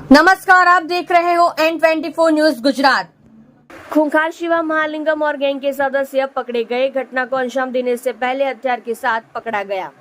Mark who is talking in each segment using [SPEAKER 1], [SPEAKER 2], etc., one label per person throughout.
[SPEAKER 1] नमस्कार, आप देख रहे हो N24 न्यूज गुजरात। खूंखार शिवा महालिंगम और गैंग के सदस्य पकड़े गए। घटना को अंजाम देने से पहले हथियार के साथ पकड़ा गया।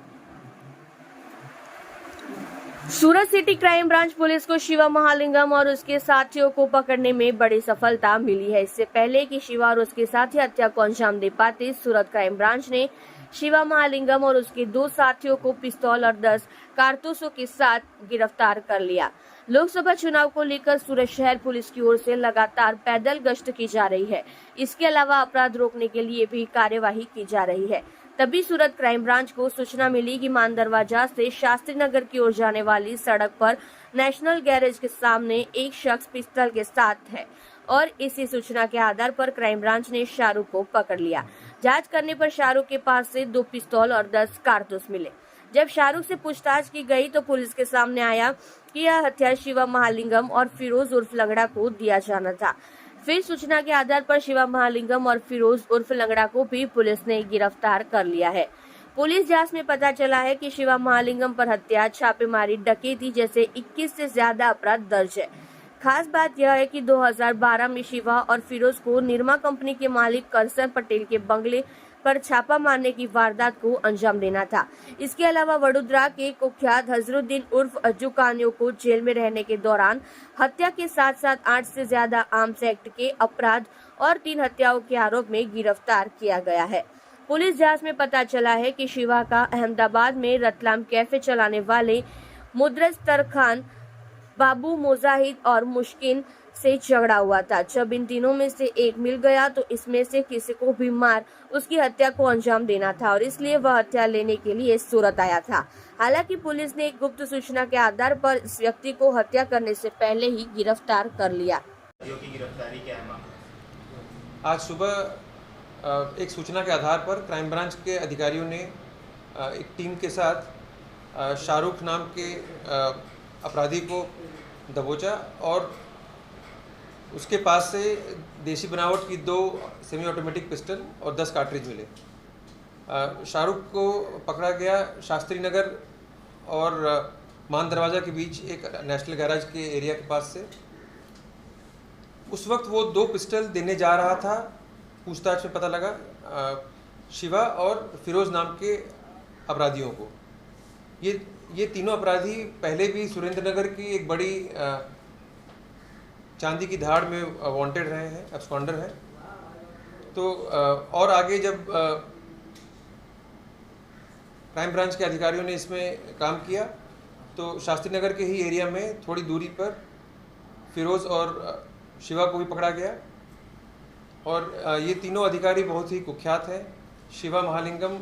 [SPEAKER 1] सूरत सिटी क्राइम ब्रांच पुलिस को शिवा महालिंगम और उसके साथियों को पकड़ने में बड़ी सफलता मिली है। इससे पहले कि शिवा और उसके साथी हत्या को अंजाम दे पाते, सूरत क्राइम ब्रांच ने शिवा महालिंगम और उसके 2 साथियों को पिस्तौल और 10 कारतूसों के साथ गिरफ्तार कर लिया। लोकसभा चुनाव को लेकर सूरत शहर पुलिस की ओर से लगातार पैदल गश्त की जा रही है। इसके अलावा अपराध रोकने के लिए भी कार्यवाही की जा रही है। तभी सूरत क्राइम ब्रांच को सूचना मिली कि मान दरवाजा से शास्त्री नगर की ओर जाने वाली सड़क पर नेशनल गैरेज के सामने एक शख्स पिस्तौल के साथ है और इसी सूचना के आधार पर क्राइम ब्रांच ने शाहरुख को पकड़ लिया। जांच करने पर शाहरुख के पास से 2 पिस्तौल और 10 कारतूस मिले। जब शाहरुख से पूछताछ की गई तो पुलिस के सामने आया कि यह हथियार शिवा महालिंगम और फिरोज उर्फ लंगड़ा को दिया जाना था। फिर सूचना के आधार पर शिवा महालिंगम और फिरोज उर्फ लंगड़ा को भी पुलिस ने गिरफ्तार कर लिया है। पुलिस जांच में पता चला है कि शिवा महालिंगम पर हत्या, छापेमारी, डकैती जैसे 21 से ज्यादा अपराध दर्ज है। खास बात यह है कि 2012 में शिवा और फिरोज को निरमा कंपनी के मालिक करसन पटेल के बंगले पर छापा मारने की वारदात को अंजाम देना था। इसके अलावा वडोदरा के कुख्यात हजरुद्दीन उर्फ अज्जू कानियों को जेल में रहने के दौरान हत्या के साथ साथ 8 से ज्यादा आर्म्स एक्ट के अपराध और 3 हत्याओं के आरोप में गिरफ्तार किया गया है। पुलिस जांच में पता चला है कि शिवा का अहमदाबाद में रतलाम कैफे चलाने वाले मुदरस तरखान, बाबू मुजाहिद और मुश्किन से झगड़ा हुआ था। जब इन तीनों में से एक मिल गया तो इसमें से किसी को भी मार उसकी हत्या को अंजाम देना था और इसलिए वह हत्या लेने के लिए सूरत आया था। हालांकि पुलिस ने एक गुप्त सूचना के आधार पर इस व्यक्ति को हत्या करने से पहले ही गिरफ्तार कर लिया।
[SPEAKER 2] गिरफ्तारी क्या है?
[SPEAKER 3] आज सुबह एक सूचना के आधार पर क्राइम ब्रांच के अधिकारियों ने एक टीम के साथ शाहरुख नाम के अपराधी को दबोचा और उसके पास से देसी बनावट की 2 सेमी ऑटोमेटिक पिस्टल और 10 कार्ट्रिज मिले। शाहरुख को पकड़ा गया शास्त्री नगर और मान दरवाज़ा के बीच एक नेशनल गैराज के एरिया के पास से। उस वक्त वो 2 पिस्टल देने जा रहा था। पूछताछ में पता लगा शिवा और फिरोज नाम के अपराधियों को। ये तीनों अपराधी पहले भी सुरेंद्र नगर की एक बड़ी चांदी की धाड़ में वांटेड रहे हैं, एब्सकॉन्डर हैं। तो और आगे जब क्राइम ब्रांच के अधिकारियों ने इसमें काम किया तो शास्त्री नगर के ही एरिया में थोड़ी दूरी पर फिरोज और शिवा को भी पकड़ा गया। और ये तीनों अधिकारी बहुत ही कुख्यात हैं। शिवा महालिंगम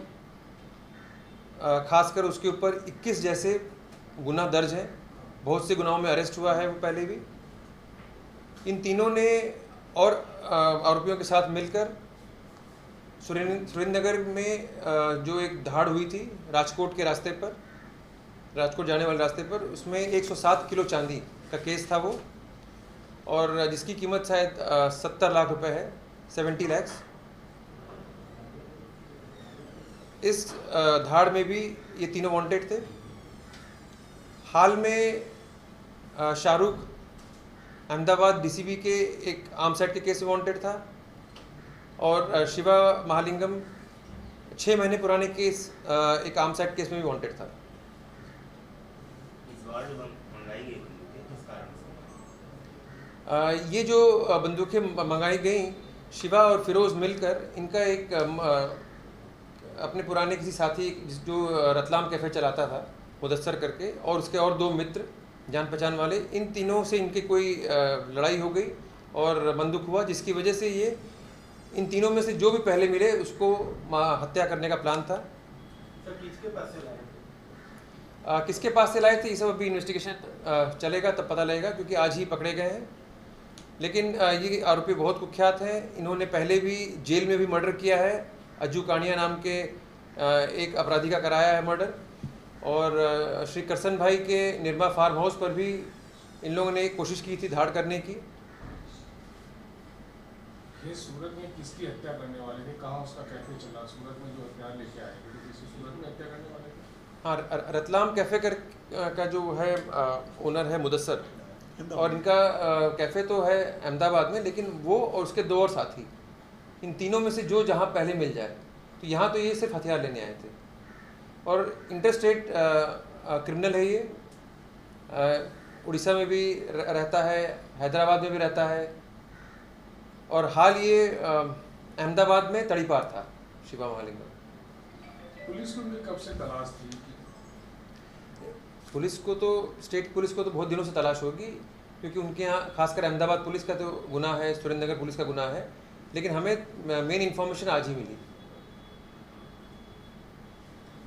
[SPEAKER 3] खासकर उसके ऊपर 21 जैसे गुनाह दर्ज हैं, बहुत से गुनाहों में अरेस्ट हुआ है वो पहले भी। इन तीनों ने और आरोपियों के साथ मिलकर सुरेंद्र नगर में जो एक धाड़ हुई थी राजकोट के रास्ते पर, राजकोट जाने वाले रास्ते पर, उसमें 107 किलो चांदी का केस था वो, और जिसकी कीमत शायद 70 लाख रुपए है, 70 lakhs। इस धाड़ में भी ये तीनों वांटेड थे। हाल में शाहरुख अहमदाबाद डीसीबी के एक आर्म्स एक्ट के केस में वांटेड था और शिवा महालिंगम 6 महीने पुराने केस एक आर्म्स एक्ट केस में भी वांटेड था। ये जो बंदूकें मंगाई गई, शिवा और फिरोज मिलकर इनका एक अपने पुराने किसी साथी जो रतलाम कैफे चलाता था मुदस्सर करके, और उसके और 2 मित्र जान पहचान वाले, इन तीनों से इनकी कोई लड़ाई हो गई और बंदूक हुआ, जिसकी वजह से ये इन तीनों में से जो भी पहले मिले उसको हत्या करने का प्लान था।
[SPEAKER 2] सर, किसके पास से लाए थे?
[SPEAKER 3] किसके पास से लाए थे ये सब अभी इन्वेस्टिगेशन चलेगा, तब पता लगेगा, क्योंकि आज ही पकड़े गए हैं। लेकिन ये आरोपी बहुत कुख्यात हैं। इन्होंने पहले भी जेल में भी मर्डर किया है। अज्जू कानिया नाम के एक अपराधी का कराया है मर्डर, और श्री करसन भाई के निरमा फार्म हाउस पर भी इन लोगों ने कोशिश की थी धाड़ करने की।
[SPEAKER 4] ये सूरत में किसकी हत्या करने वाले थे? कहाँ उसका कैफे चला? सूरत में जो हथियार लेके आए थे, किसी सूरत में हत्या करने वाले थे?
[SPEAKER 3] हाँ, रतलाम कैफे का जो है ओनर है मुदस्सर, और इनका कैफ़े तो है अहमदाबाद में, लेकिन वो और उसके 2 और साथी, इन तीनों में से जो जहाँ पहले मिल जाए। तो यहाँ तो ये सिर्फ हथियार लेने आए थे और इंटरस्टेट क्रिमिनल है ये। उड़ीसा में भी रहता है, हैदराबाद में भी रहता है और हाल ये अहमदाबाद में तड़ीपार था शिवा महालिंगम।
[SPEAKER 4] पुलिस को उनकी कब से तलाश थी?
[SPEAKER 3] पुलिस को तो, स्टेट पुलिस को तो बहुत दिनों से तलाश होगी, क्योंकि उनके यहाँ खासकर अहमदाबाद पुलिस का तो गुनाह है, सुरेंद्रनगर पुलिस का गुनाह है, लेकिन हमें मेन इन्फॉर्मेशन आज ही मिली।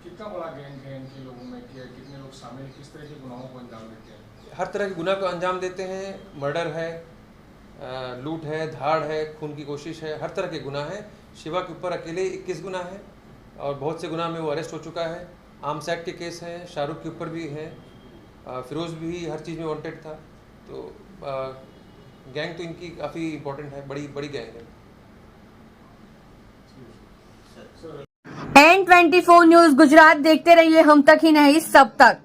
[SPEAKER 4] कितना बड़ा गैंग है इनके लोगों में, कितने लोग शामिल, किस तरह के गुनाहों को अंजाम देते हैं?
[SPEAKER 3] हर तरह के गुनाह को अंजाम देते हैं। मर्डर है, लूट है, धाड़ है, खून की कोशिश है, हर तरह के गुनाह हैं। शिवा के ऊपर अकेले 21 गुनाह है और बहुत से गुनाह में वो अरेस्ट हो चुका है। आर्म्स एक्ट के केस हैं, शाहरुख के ऊपर भी हैं, फिरोज भी हर चीज़ में वांटेड था। तो गैंग तो इनकी काफ़ी इंपॉर्टेंट है, बड़ी गैंग है।
[SPEAKER 1] N24 न्यूज गुजरात देखते रहिए हम तक ही नहीं सब तक।